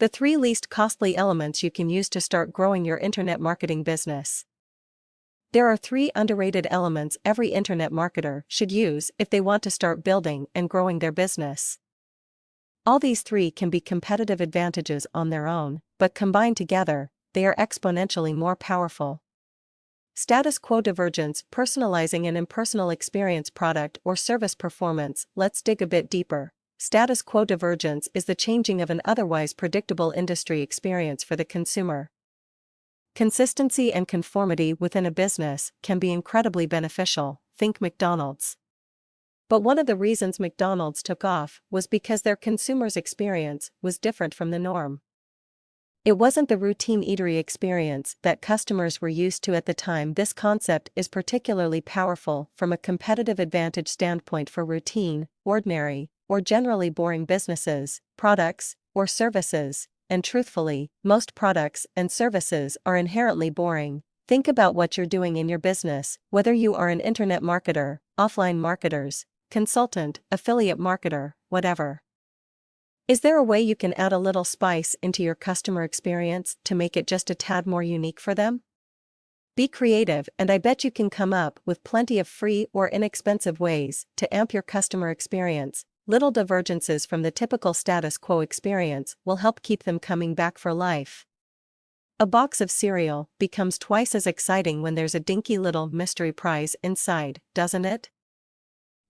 The 3 least costly elements you can use to start growing your internet marketing business. There are 3 underrated elements every internet marketer should use if they want to start building and growing their business. All these 3 can be competitive advantages on their own, but combined together, they are exponentially more powerful. Status quo divergence, personalizing an impersonal experience, product or service performance. Let's dig a bit deeper. Status quo divergence is the changing of an otherwise predictable industry experience for the consumer. Consistency and conformity within a business can be incredibly beneficial. Think McDonald's. But one of the reasons McDonald's took off was because their consumers' experience was different from the norm. It wasn't the routine eatery experience that customers were used to at the time. This concept is particularly powerful from a competitive advantage standpoint for routine, ordinary, or generally boring businesses, products, or services, and truthfully, most products and services are inherently boring. Think about what you're doing in your business, whether you are an internet marketer, offline marketers, consultant, affiliate marketer, whatever. Is there a way you can add a little spice into your customer experience to make it just a tad more unique for them? Be creative, and I bet you can come up with plenty of free or inexpensive ways to amp your customer experience. Little divergences from the typical status quo experience will help keep them coming back for life. A box of cereal becomes twice as exciting when there's a dinky little mystery prize inside, doesn't it?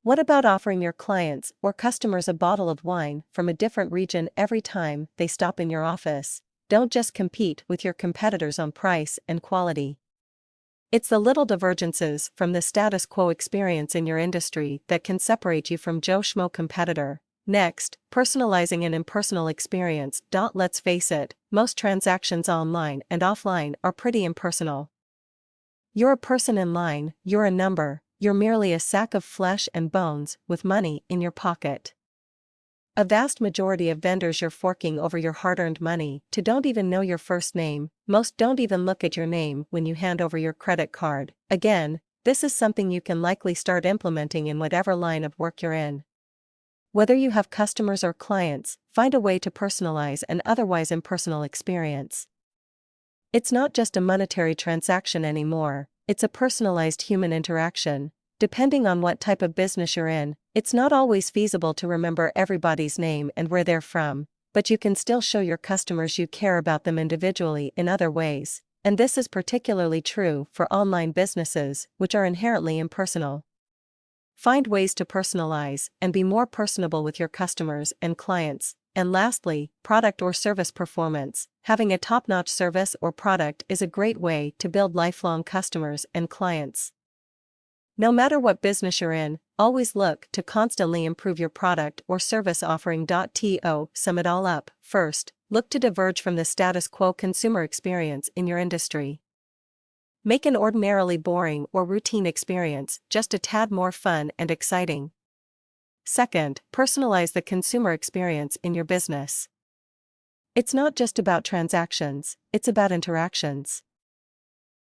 What about offering your clients or customers a bottle of wine from a different region every time they stop in your office? Don't just compete with your competitors on price and quality. It's the little divergences from the status quo experience in your industry that can separate you from Joe Schmo competitor. Next, personalizing an impersonal experience. Let's face it, most transactions online and offline are pretty impersonal. You're a person in line, you're a number, you're merely a sack of flesh and bones with money in your pocket. A vast majority of vendors you're forking over your hard-earned money to don't even know your first name. Most don't even look at your name when you hand over your credit card. Again, this is something you can likely start implementing in whatever line of work you're in. Whether you have customers or clients, find a way to personalize an otherwise impersonal experience. It's not just a monetary transaction anymore, it's a personalized human interaction. Depending on what type of business you're in, it's not always feasible to remember everybody's name and where they're from, but you can still show your customers you care about them individually in other ways, and this is particularly true for online businesses, which are inherently impersonal. Find ways to personalize and be more personable with your customers and clients. And lastly, product or service performance. Having a top-notch service or product is a great way to build lifelong customers and clients. No matter what business you're in, always look to constantly improve your product or service offering. To sum it all up, first, look to diverge from the status quo consumer experience in your industry. Make an ordinarily boring or routine experience just a tad more fun and exciting. Second, personalize the consumer experience in your business. It's not just about transactions, it's about interactions.